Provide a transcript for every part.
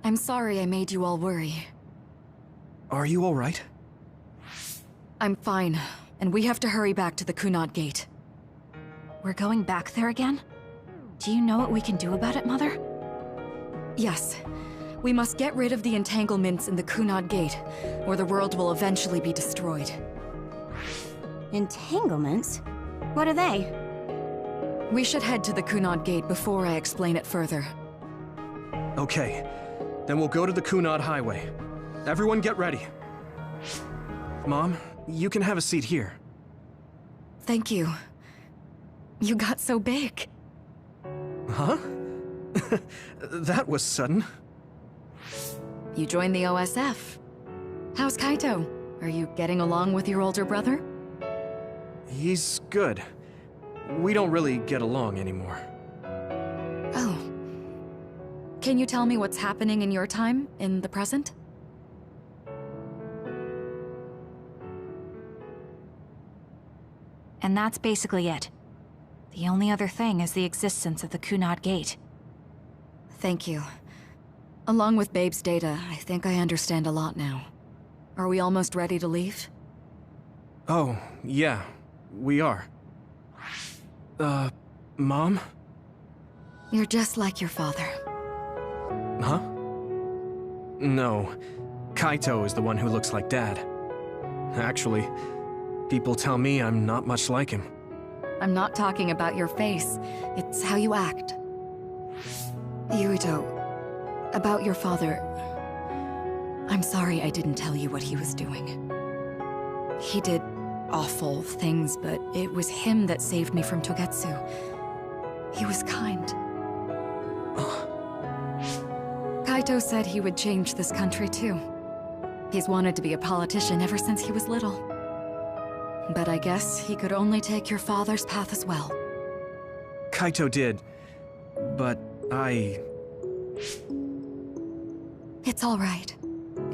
I'm sorry I made you all worry. Are you alright? I'm fine, and we have to hurry back to the Kunad Gate. We're going back there again? Do you know what we can do about it, Mother? Yes. We must get rid of the entanglements in the Kunad Gate, or the world will eventually be destroyed. Entanglements? What are they? We should head to the Kunad Gate before I explain it further. Okay. Then we'll go to the Kunad Highway. Everyone get ready. Mom, you can have a seat here. Thank you. You got so big. Huh? That was sudden. You joined the OSF. How's Kaito? Are you getting along with your older brother? He's good. We don't really get along anymore. Oh. Can you tell me what's happening in your time, in the present? And that's basically it. The only other thing is the existence of the Kunad Gate. Thank you. Along with Babe's data, I think I understand a lot now. Are we almost ready to leave? Oh, yeah, we are. Mom? You're just like your father. Huh? No. Kaito is the one who looks like Dad. Actually, people tell me I'm not much like him. I'm not talking about your face. It's how you act. Yuito, about your father... I'm sorry I didn't tell you what he was doing. He did awful things, but it was him that saved me from Togetsu. He was kind. Kaito said he would change this country too. He's wanted to be a politician ever since he was little. But I guess he could only take your father's path as well. Kaito did, but It's all right.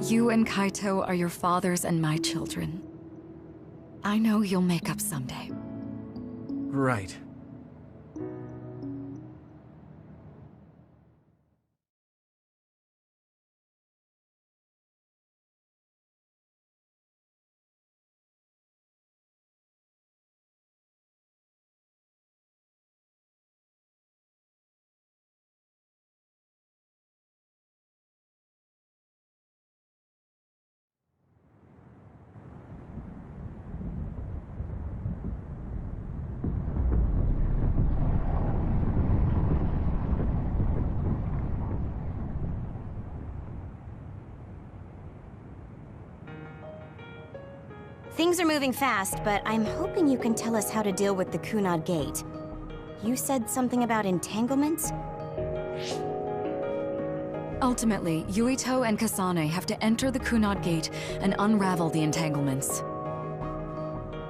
You and Kaito are your father's and my children. I know you'll make up someday. Right. Things are moving fast, but I'm hoping you can tell us how to deal with the Kunad Gate. You said something about entanglements? Ultimately, Yuito and Kasane have to enter the Kunad Gate and unravel the entanglements.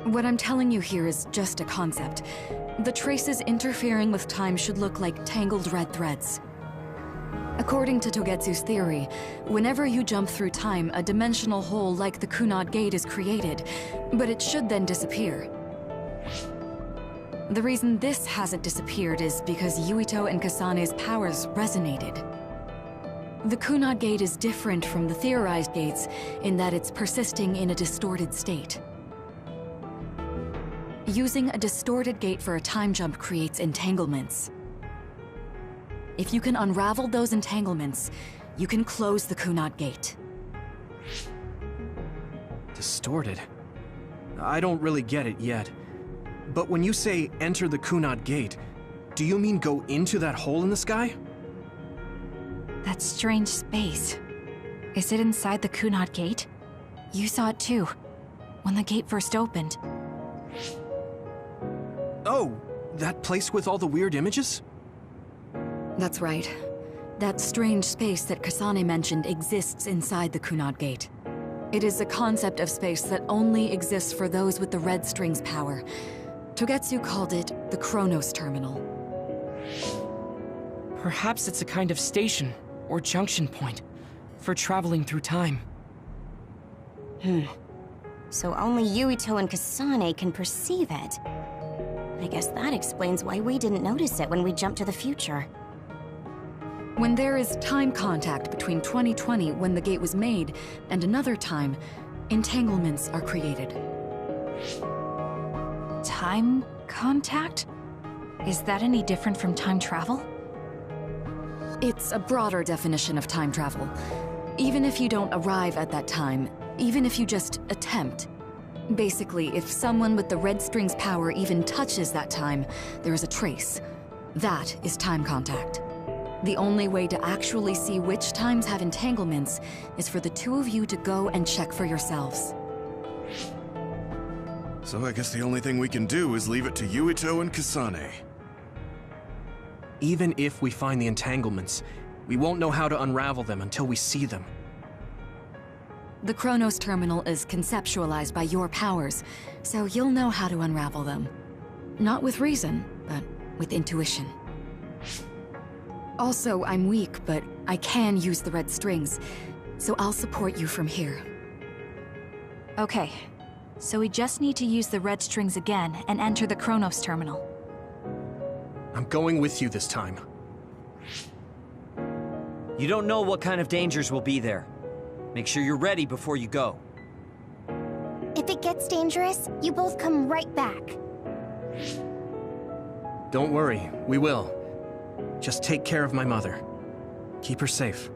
What I'm telling you here is just a concept. The traces interfering with time should look like tangled red threads. According to Togetsu's theory, whenever you jump through time, a dimensional hole like the Kunad Gate is created, but it should then disappear. The reason this hasn't disappeared is because Yuito and Kasane's powers resonated. The Kunad Gate is different from the theorized gates in that it's persisting in a distorted state. Using a distorted gate for a time jump creates entanglements. If you can unravel those entanglements, you can close the Kunad Gate. Distorted? I don't really get it yet. But when you say enter the Kunad Gate, do you mean go into that hole in the sky? That strange space. Is it inside the Kunad Gate? You saw it too, when the gate first opened. Oh, that place with all the weird images? That's right. That strange space that Kasane mentioned exists inside the Kunad Gate. It is a concept of space that only exists for those with the red string's power. Togetsu called it the Chronos Terminal. Perhaps it's a kind of station, or junction point, for traveling through time. So only Yuito and Kasane can perceive it. I guess that explains why we didn't notice it when we jumped to the future. When there is time contact between 2020, when the gate was made, and another time, entanglements are created. Time contact? Is that any different from time travel? It's a broader definition of time travel. Even if you don't arrive at that time, even if you just attempt. Basically, if someone with the red string's power even touches that time, there is a trace. That is time contact. The only way to actually see which times have entanglements is for the two of you to go and check for yourselves. So I guess the only thing we can do is leave it to Yuito and Kasane. Even if we find the entanglements, we won't know how to unravel them until we see them. The Chronos Terminal is conceptualized by your powers, so you'll know how to unravel them. Not with reason, but with intuition. Also, I'm weak, but I can use the red strings, so I'll support you from here. Okay, so we just need to use the red strings again and enter the Chronos Terminal. I'm going with you this time. You don't know what kind of dangers will be there. Make sure you're ready before you go. If it gets dangerous, you both come right back. Don't worry, we will. Just take care of my mother. Keep her safe.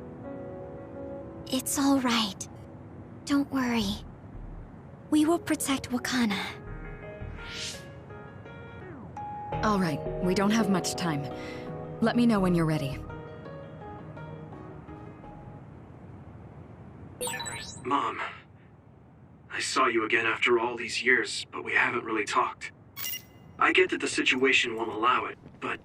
It's all right. Don't worry. We will protect Wakana. All right, we don't have much time. Let me know when you're ready. Mom, I saw you again after all these years, but we haven't really talked. I get that the situation won't allow it, but...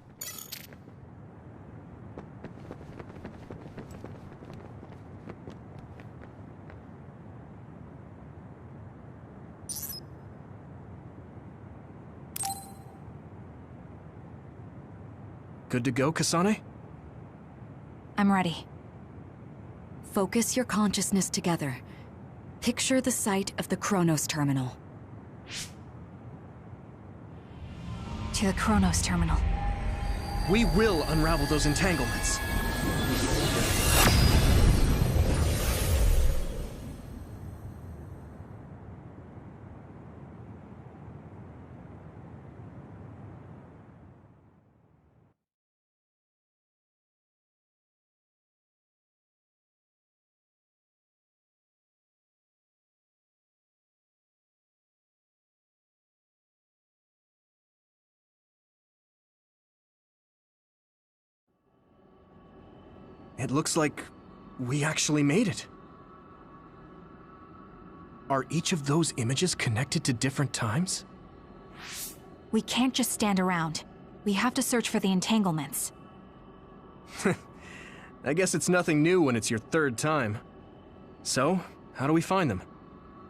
Good to go, Kasane? I'm ready. Focus your consciousness together. Picture the site of the Chronos Terminal. To the Chronos Terminal. We will unravel those entanglements. It looks like we actually made it. Are each of those images connected to different times? We can't just stand around. We have to search for the entanglements. I guess it's nothing new when it's your third time. So, how do we find them?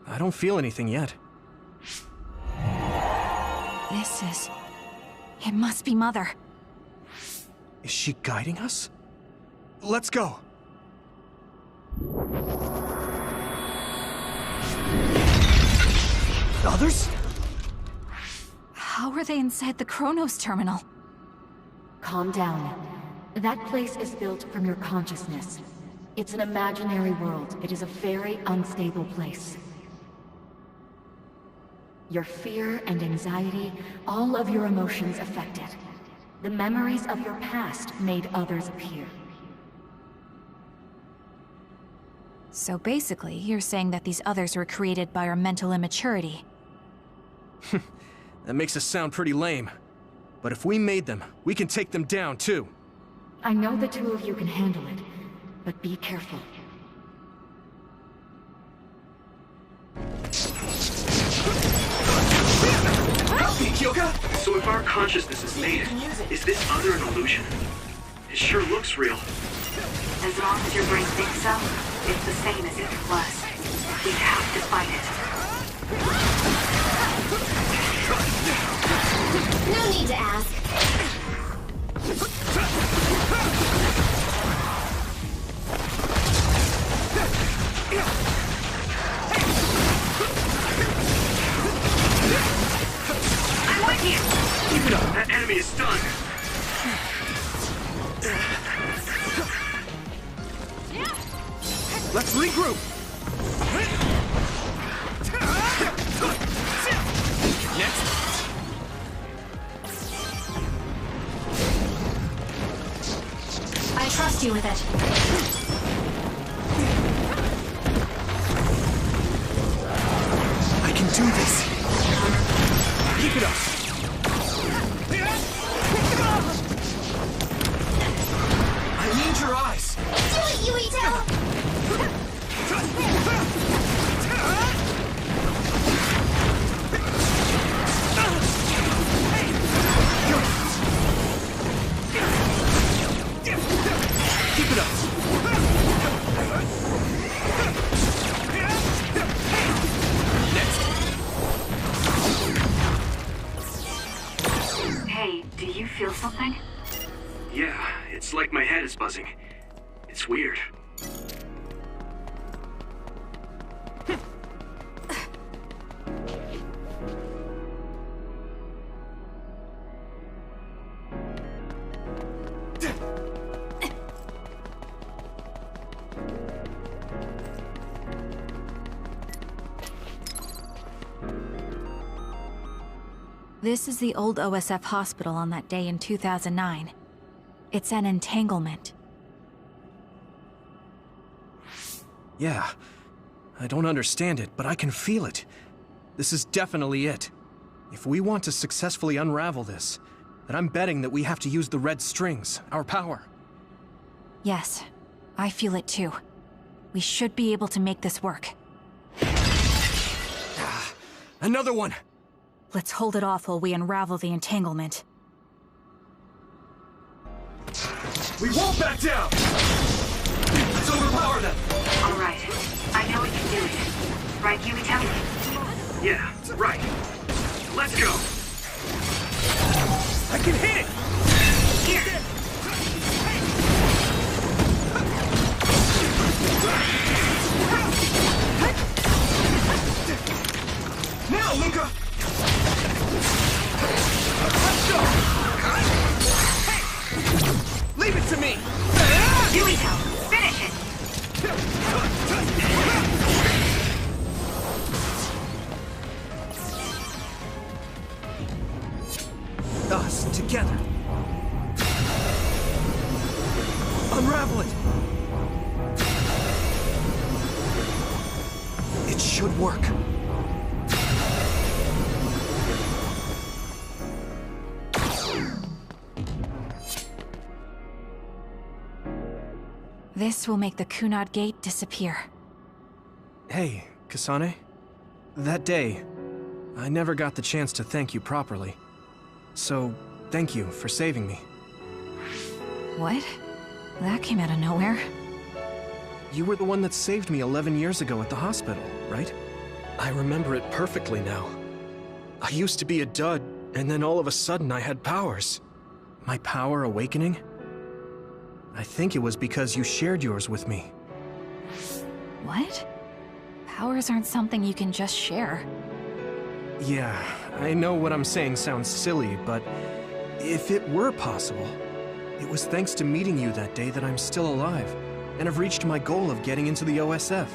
I don't feel anything yet. This is... It must be Mother. Is she guiding us? Let's go! Others? How are they inside the Chronos Terminal? Calm down. That place is built from your consciousness. It's an imaginary world. It is a very unstable place. Your fear and anxiety, all of your emotions affected. The memories of your past made others appear. So basically, you're saying that these others were created by our mental immaturity. That makes us sound pretty lame. But if we made them, we can take them down, too. I know the two of you can handle it, but be careful. Hey, Kyoka! So if our consciousness is made, is this other an illusion? It sure looks real. As long as your brain thinks so, it's the same as if it was. We have to fight it. No need to ask. I'm with you! Keep it up! That enemy is stunned! Let's regroup! Next! I trust you with it. I can do this! Keep it up! I need your eyes! Do it, Yuito! Keep it up! Next! Hey, do you feel something? Yeah, it's like my head is buzzing. It's weird. This is the old OSF hospital on that day in 2009. It's an entanglement. Yeah. I don't understand it, but I can feel it. This is definitely it. If we want to successfully unravel this, then I'm betting that we have to use the red strings, our power. Yes, I feel it too. We should be able to make this work. Another one! Let's hold it off while we unravel the entanglement. We won't back down! Let's overpower them! Alright. I know we can do it. Right, Yuito? Yeah, right. Let's go! I can hit it! Here! Now, Luca! Let's go! Hey! Leave it to me! Yuito, finish it! Us, together. Unravel it! It should work. This will make the Kunad Gate disappear. Hey, Kasane. That day, I never got the chance to thank you properly. So, thank you for saving me. What? That came out of nowhere. You were the one that saved me 11 years ago at the hospital, right? I remember it perfectly now. I used to be a dud, and then all of a sudden I had powers. My power awakening? I think it was because you shared yours with me. What? Powers aren't something you can just share. Yeah, I know what I'm saying sounds silly, but if it were possible, it was thanks to meeting you that day that I'm still alive, and have reached my goal of getting into the OSF.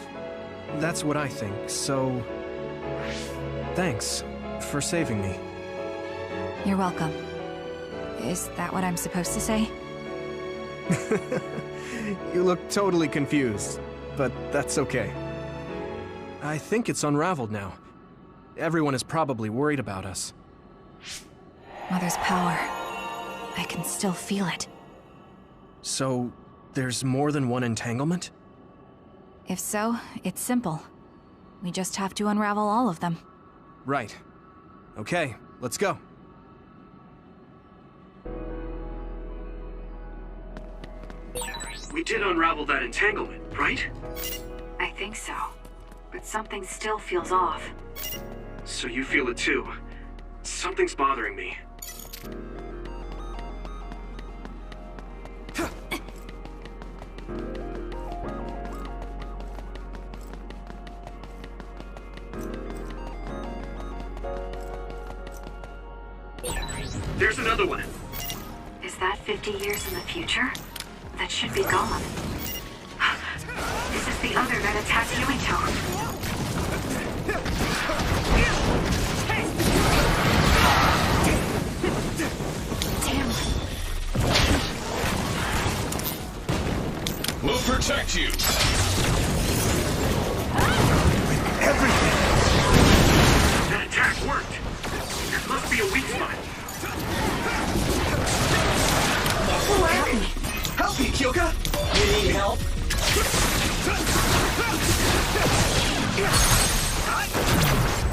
That's what I think, so... thanks for saving me. You're welcome. Is that what I'm supposed to say? You look totally confused, but that's okay. I think it's unraveled now. Everyone is probably worried about us. Mother's power. I can still feel it. So, there's more than one entanglement? If so, it's simple. We just have to unravel all of them. Right. Okay, let's go. We did unravel that entanglement, right? I think so. But something still feels off. So you feel it too. Something's bothering me. There's another one. Is that 50 years in the future? That should be gone. This is the other that attacked Yuito. We'll protect you. Everything! That attack worked. There must be a weak spot. Help me, Kyoka! You need help?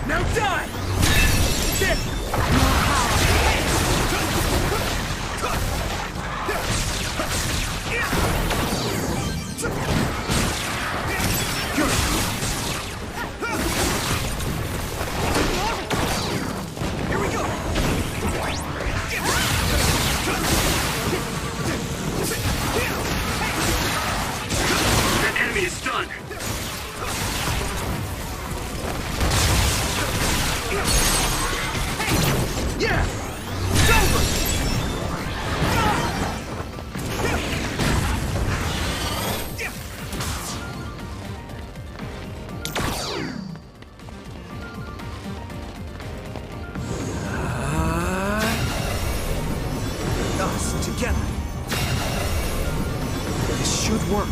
Now die! Here we go! That enemy is stunned. Yeah! It's over! Us together. This should work.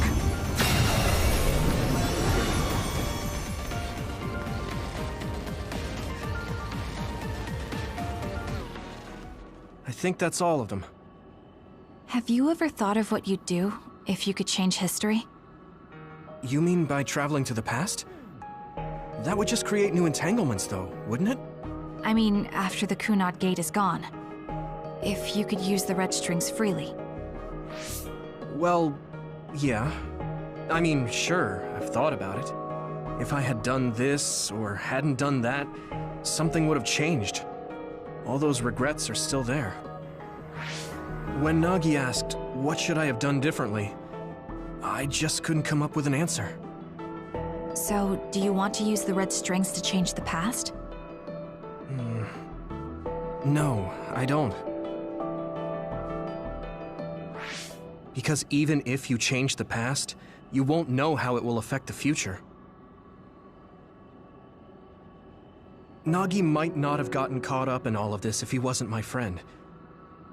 I think that's all of them. Have you ever thought of what you'd do if you could change history? You mean by traveling to the past? That would just create new entanglements, though, wouldn't it? I mean, after the Kunad Gate is gone. If you could use the red strings freely. Well, yeah. I mean, sure, I've thought about it. If I had done this, or hadn't done that, something would have changed. All those regrets are still there. When Nagi asked, what should I have done differently, I just couldn't come up with an answer. So, do you want to use the red strings to change the past? No, I don't. Because even if you change the past, you won't know how it will affect the future. Nagi might not have gotten caught up in all of this if he wasn't my friend.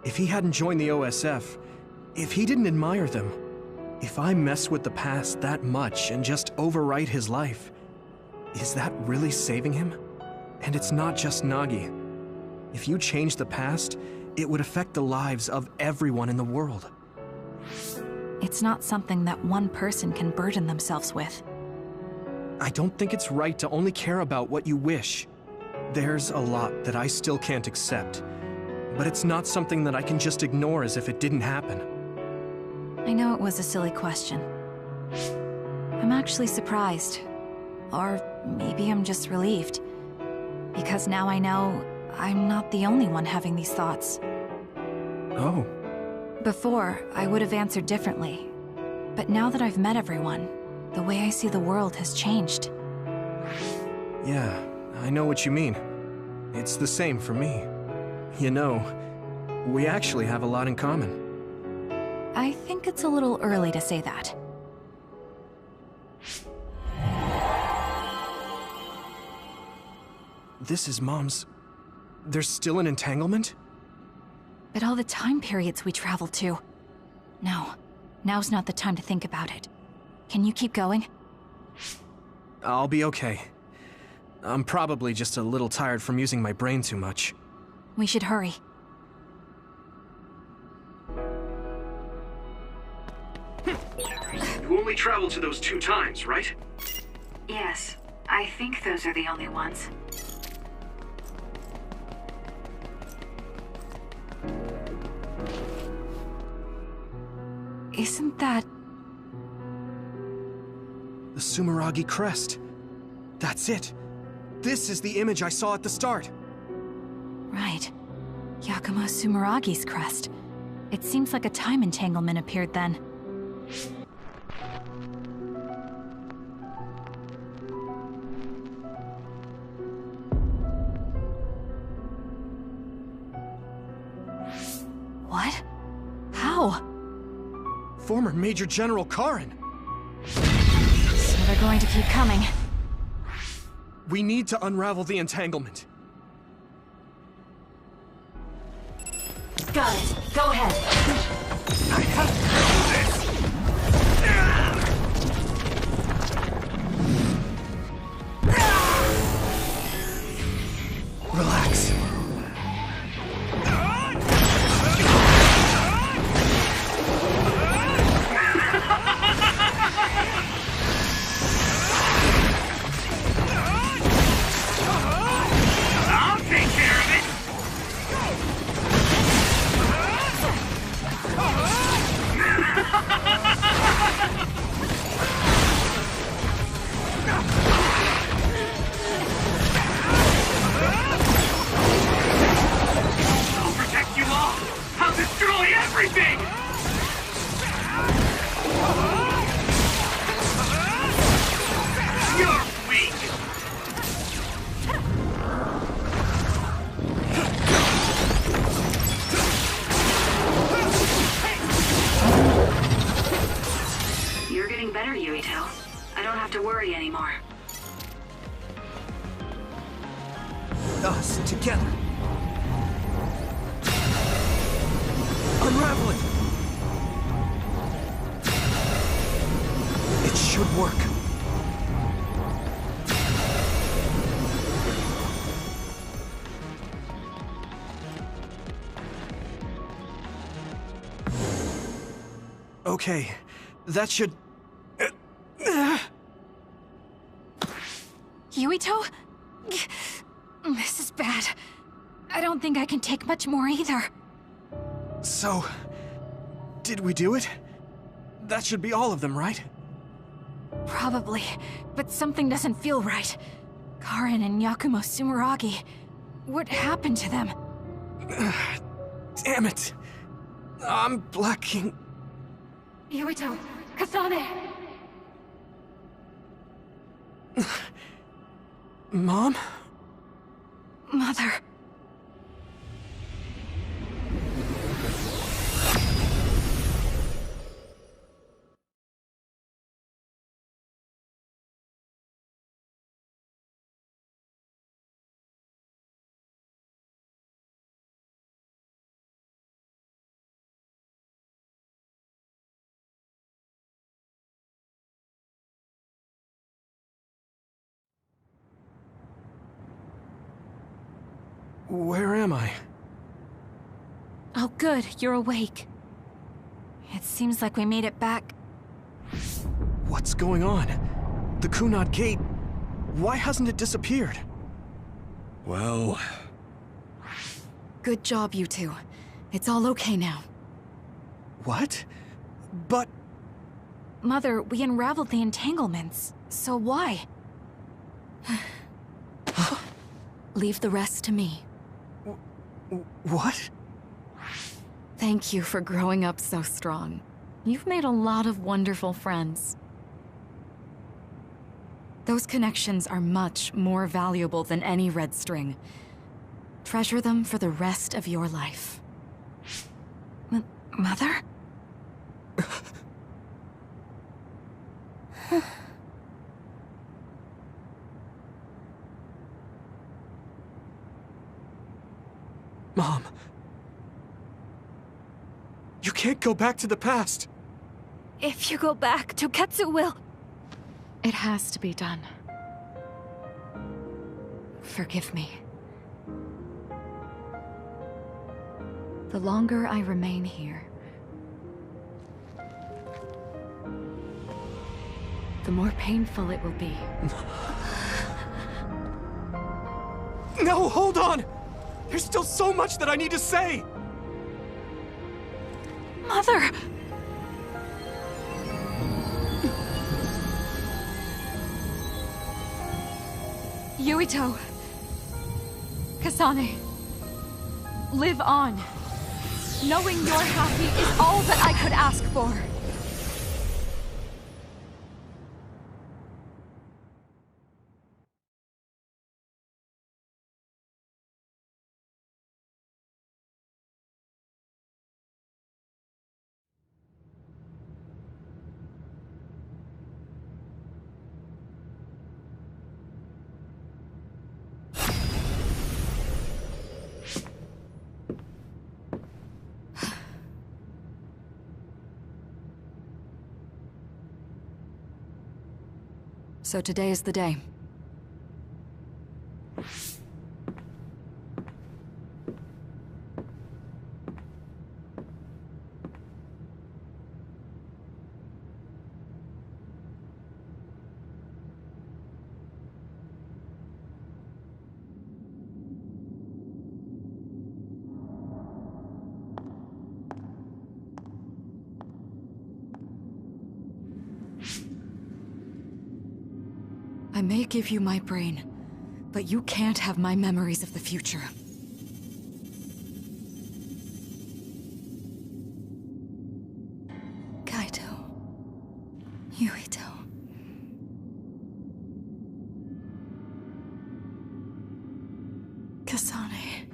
If he hadn't joined the OSF, if he didn't admire them, if I mess with the past that much and just overwrite his life, is that really saving him? And it's not just Nagi. If you change the past, it would affect the lives of everyone in the world. It's not something that one person can burden themselves with. I don't think it's right to only care about what you wish. There's a lot that I still can't accept, but it's not something that I can just ignore as if it didn't happen. I know it was a silly question. I'm actually surprised. Or maybe I'm just relieved. Because now I know I'm not the only one having these thoughts. Oh. Before, I would have answered differently. But now that I've met everyone, the way I see the world has changed. Yeah, I know what you mean. It's the same for me. You know, we actually have a lot in common. I think it's a little early to say that. This is Mom's... There's still an entanglement? But all the time periods we traveled to. No, now's not the time to think about it. Can you keep going? I'll be okay. I'm probably just a little tired from using my brain too much. We should hurry. You only traveled to those 2 times, right? Yes, I think those are the only ones. Isn't that... The Sumeragi crest. That's it. This is the image I saw at the start. Right. Yakumo Sumeragi's crest. It seems like a time entanglement appeared then. What? How? Former Major General Karin. they're going to keep coming. We need to unravel the entanglement. Got it. Go ahead. I have to do this! Relax. I'll take care of it! I'll protect you all! I'll destroy everything! You're weak! You're getting better, Yuito. I don't have to worry anymore. Us together. Unravel it. It should work. Okay, that should... Yuito? This is bad. I don't think I can take much more either. So, did we do it? That should be all of them, right? Probably, but something doesn't feel right. Karin and Yakumo Sumeragi. What happened to them? Damn it! I'm blacking... Yuito! Kasane! Mom? Mother... Where am I? Oh good, you're awake. It seems like we made it back. What's going on? The Kunad Gate... Why hasn't it disappeared? Well... Good job, you two. It's all okay now. What? But... Mother, we unraveled the entanglements. So why? Leave the rest to me. What? Thank you for growing up so strong. You've made a lot of wonderful friends. Those connections are much more valuable than any red string. Treasure them for the rest of your life. Mother? Mom. You can't go back to the past. If you go back, Toketsu will... It has to be done. Forgive me. The longer I remain here, the more painful it will be. No, hold on! There's still so much that I need to say! Mother! Yuito! Kasane! Live on! Knowing you're happy is all that I could ask for! So today is the day. I may give you my brain, but you can't have my memories of the future. Kaito. Yuito. Kasane.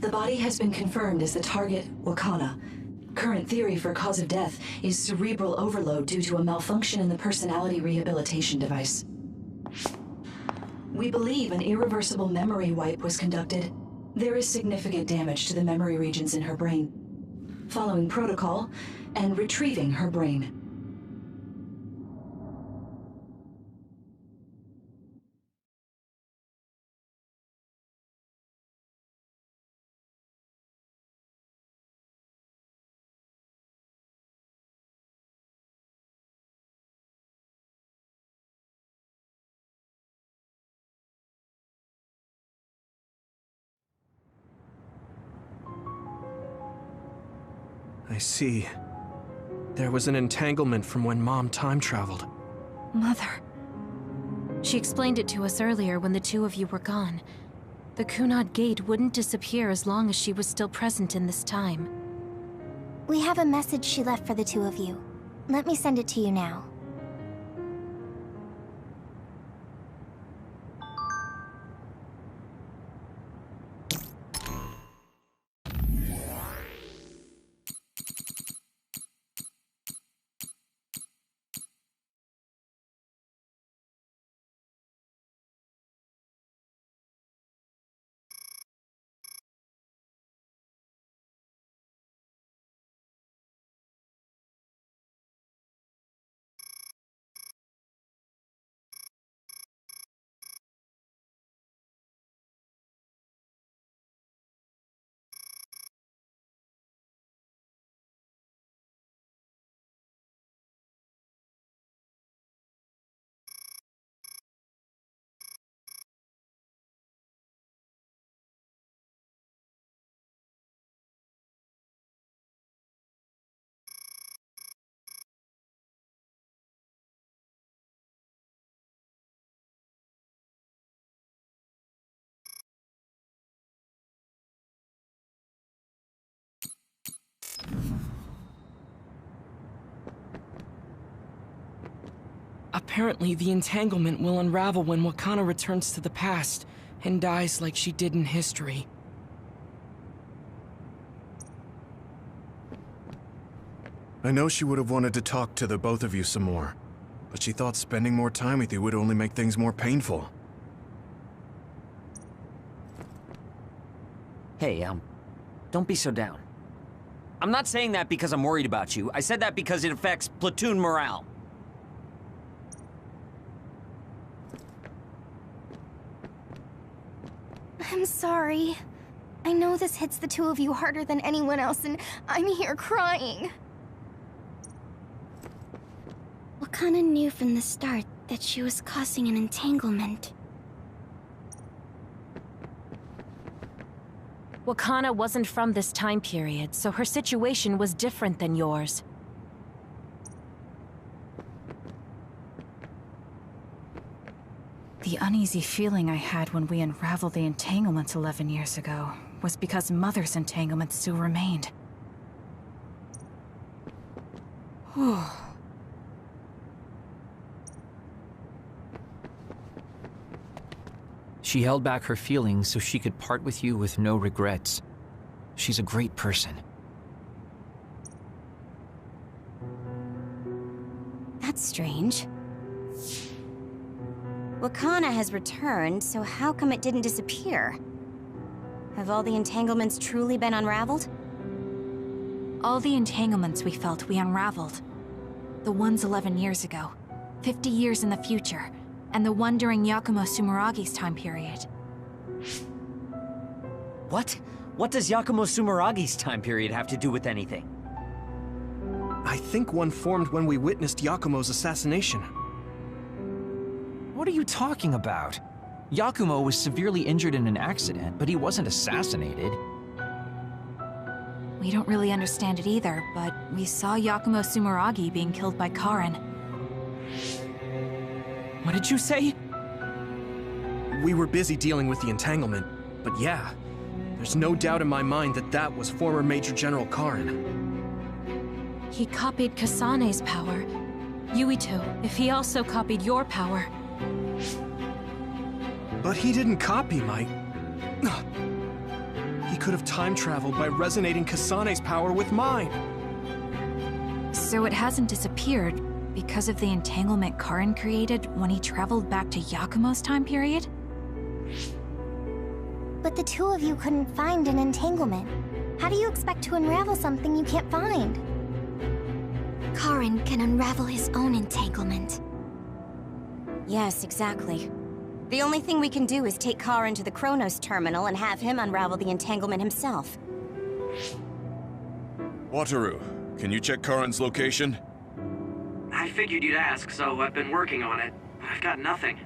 The body has been confirmed as the target, Wakana. Current theory for cause of death is cerebral overload due to a malfunction in the personality rehabilitation device. We believe an irreversible memory wipe was conducted. There is significant damage to the memory regions in her brain. Following protocol and retrieving her brain. I see. There was an entanglement from when Mom time traveled. Mother. She explained it to us earlier when the two of you were gone. The Kunad Gate wouldn't disappear as long as she was still present in this time. We have a message she left for the two of you. Let me send it to you now. Apparently, the entanglement will unravel when Wakana returns to the past and dies like she did in history. I know she would have wanted to talk to the both of you some more, but she thought spending more time with you would only make things more painful. Hey, don't be so down. I'm not saying that because I'm worried about you. I said that because it affects platoon morale. I'm sorry. I know this hits the two of you harder than anyone else, and I'm here crying. Wakana knew from the start that she was causing an entanglement. Wakana wasn't from this time period, so her situation was different than yours. The uneasy feeling I had when we unraveled the entanglements 11 years ago was because Mother's entanglement still remained. She held back her feelings so she could part with you with no regrets. She's a great person. That's strange. Wakana has returned, so how come it didn't disappear? Have all the entanglements truly been unraveled? All the entanglements we felt we unraveled. The ones 11 years ago, 50 years in the future, and the one during Yakumo Sumeragi's time period. What? What does Yakumo Sumeragi's time period have to do with anything? I think one formed when we witnessed Yakumo's assassination. What are you talking about? Yakumo was severely injured in an accident, but he wasn't assassinated. We don't really understand it either, but we saw Yakumo Sumeragi being killed by Karin. What did you say? We were busy dealing with the entanglement, but yeah, there's no doubt in my mind that that was former Major General Karin. He copied Kasane's power. Yuito, if he also copied your power. But he didn't copy my... He could have time-traveled by resonating Kasane's power with mine. So it hasn't disappeared because of the entanglement Karin created when he traveled back to Yakumo's time period? But the two of you couldn't find an entanglement. How do you expect to unravel something you can't find? Karin can unravel his own entanglement. Yes, exactly. The only thing we can do is take Karin to the Chronos terminal and have him unravel the entanglement himself. Wataru, can you check Karin's location? I figured you'd ask, so I've been working on it. I've got nothing.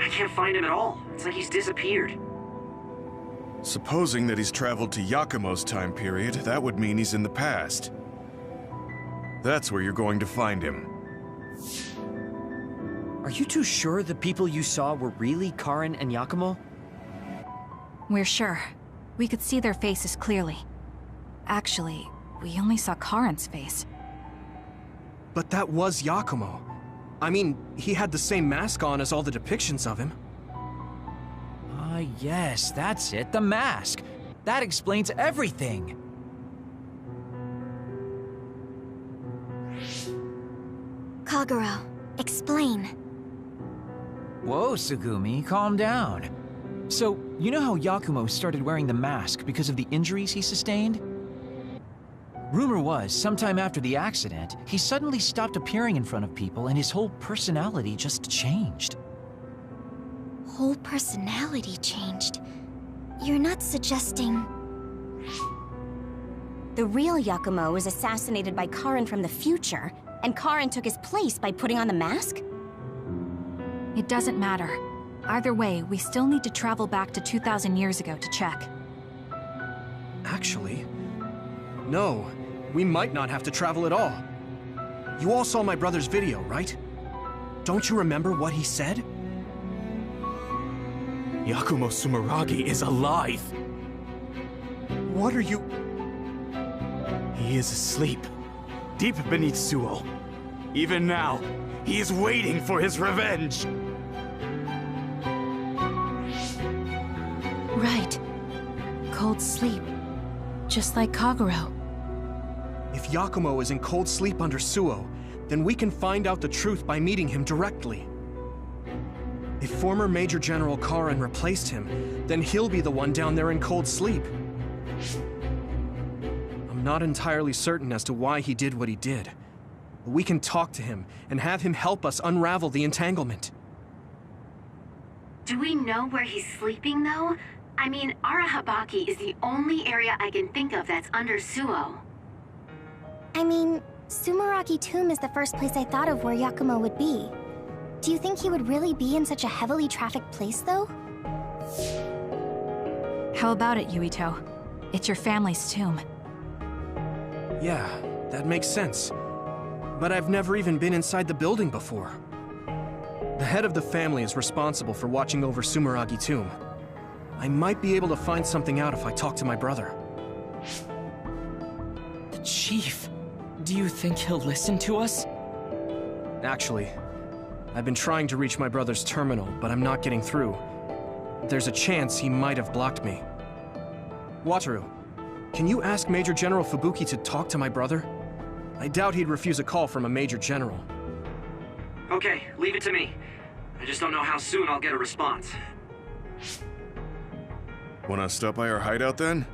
I can't find him at all. It's like he's disappeared. Supposing that he's traveled to Yakumo's time period, that would mean he's in the past. That's where you're going to find him. Are you too sure the people you saw were really Karin and Yakumo? We're sure. We could see their faces clearly. Actually, we only saw Karin's face. But that was Yakumo. I mean, he had the same mask on as all the depictions of him. Ah, yes, that's it, the mask. That explains everything. Kagero, explain. Whoa, Tsugumi, calm down. So, you know how Yakumo started wearing the mask because of the injuries he sustained? Rumor was, sometime after the accident, he suddenly stopped appearing in front of people and his whole personality just changed. Whole personality changed? You're not suggesting... The real Yakumo was assassinated by Karin from the future, and Karin took his place by putting on the mask? It doesn't matter. Either way, we still need to travel back to 2,000 years ago to check. Actually, no. We might not have to travel at all. You all saw my brother's video, right? Don't you remember what he said? Yakumo Sumeragi is alive! What are you... He is asleep, deep beneath Suo. Even now, he is waiting for his revenge! Right. Cold sleep. Just like Kagero. If Yakumo is in cold sleep under Suo, then we can find out the truth by meeting him directly. If former Major General Karin replaced him, then he'll be the one down there in cold sleep. I'm not entirely certain as to why he did what he did, but we can talk to him and have him help us unravel the entanglement. Do we know where he's sleeping, though? I mean, Arahabaki is the only area I can think of that's under Suo. I mean, Sumeragi Tomb is the first place I thought of where Yakumo would be. Do you think he would really be in such a heavily trafficked place, though? How about it, Yuito? It's your family's tomb. Yeah, that makes sense. But I've never even been inside the building before. The head of the family is responsible for watching over Sumeragi tomb. I might be able to find something out if I talk to my brother. The chief. Do you think he'll listen to us? Actually, I've been trying to reach my brother's terminal, but I'm not getting through. There's a chance he might have blocked me. Wataru, can you ask Major General Fubuki to talk to my brother? I doubt he'd refuse a call from a Major General. Okay, leave it to me. I just don't know how soon I'll get a response. Wanna stop by our hideout then?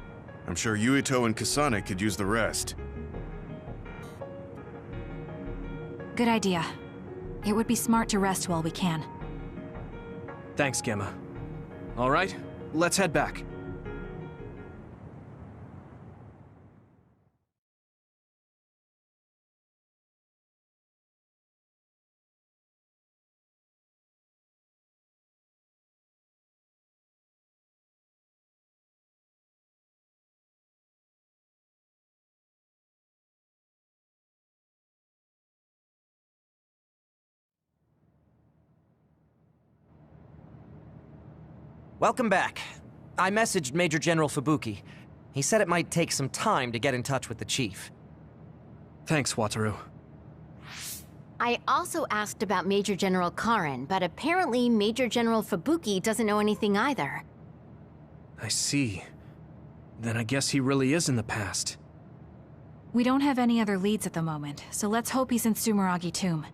I'm sure Yuito and Kasane could use the rest. Good idea. It would be smart to rest while we can. Thanks, Gemma. All right, let's head back. Welcome back. I messaged Major General Fubuki. He said it might take some time to get in touch with the chief. Thanks, Wataru. I also asked about Major General Karen, but apparently Major General Fubuki doesn't know anything either. I see. Then I guess he really is in the past. We don't have any other leads at the moment, so let's hope he's in Sumeragi tomb.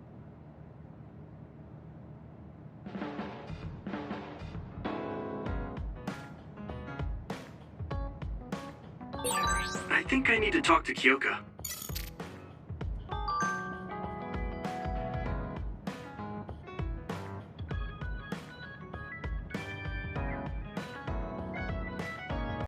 I think I need to talk to Kyoka.